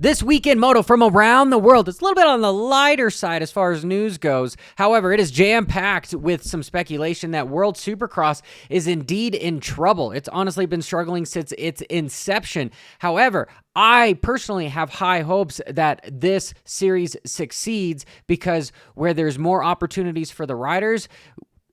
This week in Moto from around the world. It's a little bit on the lighter side as far as news goes. However, it is jam-packed with some speculation that World Supercross is indeed in trouble. It's honestly been struggling since its inception. However, I personally have high hopes that this series succeeds because where there's more opportunities for the riders,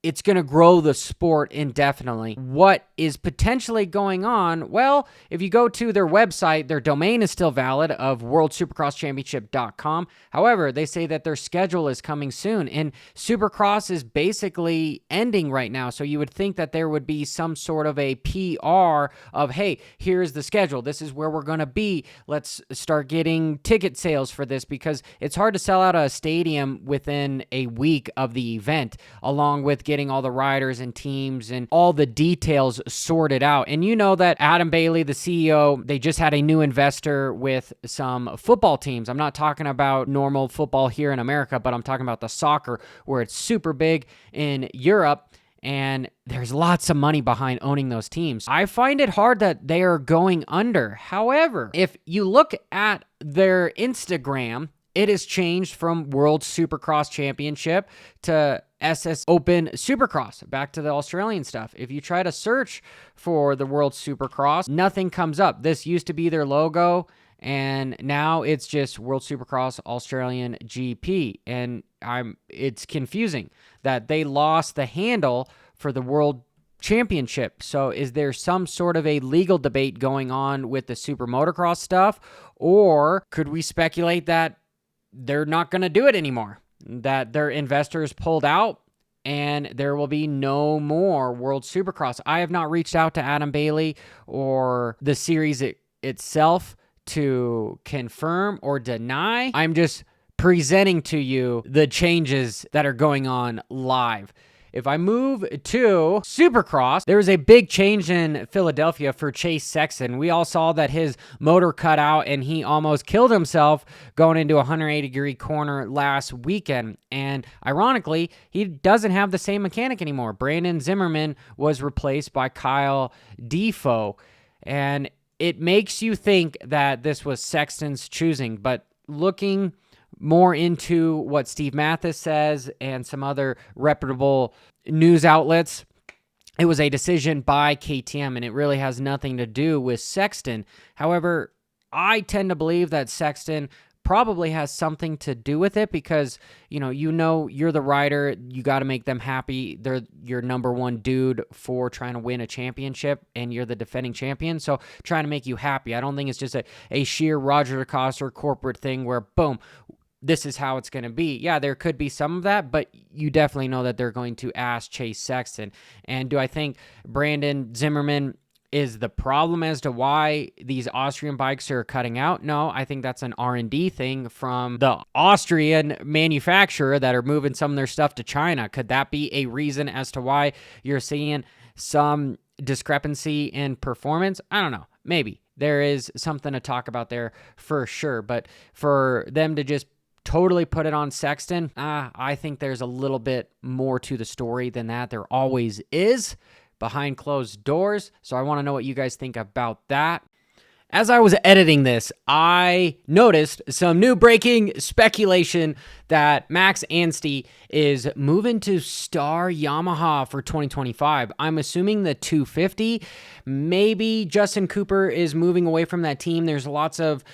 it's going to grow the sport indefinitely. What is potentially going on? Well, if you go to their website, their domain is still valid of worldsupercrosschampionship.com. However, they say that their schedule is coming soon, and Supercross is basically ending right now. So you would think that there would be some sort of a PR of, hey, here's the schedule. This is where we're going to be. Let's start getting ticket sales for this, because it's hard to sell out a stadium within a week of the event, along with getting all the riders and teams and all the details sorted out. And you know that Adam Bailey, the CEO, they just had a new investor with some football teams. I'm not talking about normal football here in America, but I'm talking about the soccer, where it's super big in Europe, and there's lots of money behind owning those teams. I find it hard that they are going under. However, if you look at their Instagram, it has changed from World Supercross Championship to SS Open Supercross, back to the Australian stuff. If you try to search for the World Supercross, nothing comes up. This used to be their logo, and now it's just World Supercross Australian GP. And it's confusing that they lost the handle for the World Championship. So is there some sort of a legal debate going on with the Super Motocross stuff? Or could we speculate that they're not going to do it anymore, that their investors pulled out and there will be no more World Supercross? I have not reached out to Adam Bailey or the series itself to confirm or deny. I'm just presenting to you the changes that are going on live. If I move to Supercross, there was a big change in Philadelphia for Chase Sexton. We all saw that his motor cut out and he almost killed himself going into a 180-degree corner last weekend. And ironically, he doesn't have the same mechanic anymore. Brandon Zimmerman was replaced by Kyle Defoe. And it makes you think that this was Sexton's choosing. But looking more into what Steve Mathis says and some other reputable news outlets, it was a decision by KTM, and it really has nothing to do with Sexton. However, I tend to believe that Sexton probably has something to do with it, because you know you're the rider, you got to make them happy. They're your number one dude for trying to win a championship, and you're the defending champion, so trying to make you happy. I don't think it's just a sheer Roger DeCoster corporate thing where boom, this is how it's going to be. Yeah, there could be some of that, but you definitely know that they're going to ask Chase Sexton. And do I think Brandon Zimmerman is the problem as to why these Austrian bikes are cutting out? No, I think that's an R&D thing from the Austrian manufacturer that are moving some of their stuff to China. Could that be a reason as to why you're seeing some discrepancy in performance? I don't know. Maybe. There is something to talk about there for sure. But for them to just totally put it on Sexton, I think there's a little bit more to the story than that. There always is behind closed doors. So I want to know what you guys think about that. As I was editing this, I noticed some new breaking speculation that Max Anstey is moving to Star Yamaha for 2025. I'm assuming the 250. Maybe Justin Cooper is moving away from that team. There's lots of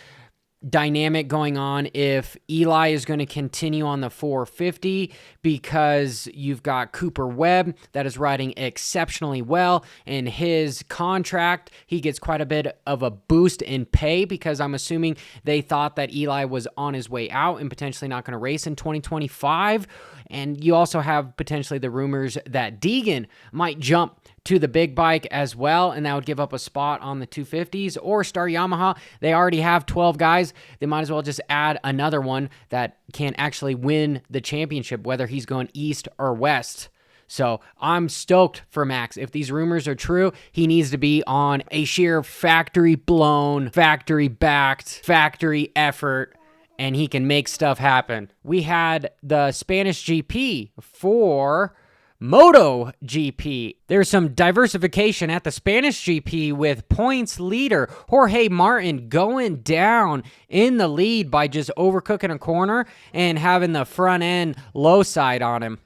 dynamic going on if Eli is going to continue on the 450, because you've got Cooper Webb that is riding exceptionally well. In his contract, he gets quite a bit of a boost in pay, because I'm assuming they thought that Eli was on his way out and potentially not going to race in 2025. And you also have potentially the rumors that Deegan might jump to the big bike as well, and that would give up a spot on the 250s. Or Star Yamaha, they already have 12 guys. They might as well just add another one that can actually win the championship, whether he's going east or west. So I'm stoked for Max. If these rumors are true, he needs to be on a sheer factory-blown, factory-backed, factory effort, and he can make stuff happen. We had the Spanish GP for MotoGP. There's some diversification at the Spanish GP with points leader Jorge Martin going down in the lead by just overcooking a corner and having the front end low side on him.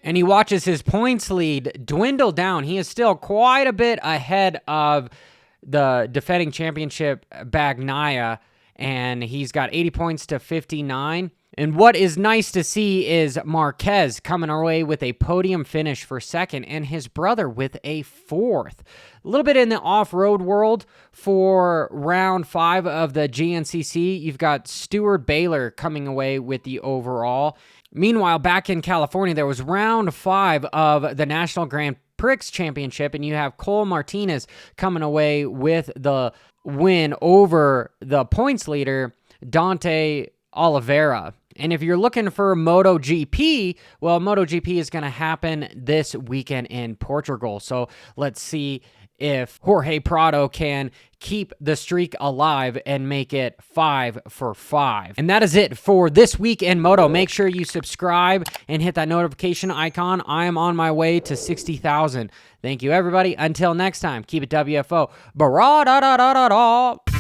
And he watches his points lead dwindle down. He is still quite a bit ahead of the defending championship Bagnaia, and he's got 80 points to 59. And what is nice to see is Marquez coming our way with a podium finish for second, and his brother with a fourth. A little bit in the off-road world for round 5 of the GNCC. You've got Stuart Baylor coming away with the overall. Meanwhile, back in California, there was round 5 of the National Grand Prix Championship, and you have Cole Martinez coming away with the win over the points leader, Dante Oliveira. And if you're looking for MotoGP, well, MotoGP is going to happen this weekend in Portugal. So let's see if Jorge Prado can keep the streak alive and make it 5 for 5. And that is it for this week in Moto. Make sure you subscribe and hit that notification icon. I am on my way to 60,000. Thank you, everybody. Until next time, keep it WFO. Ba-ra-da-da-da-da-da.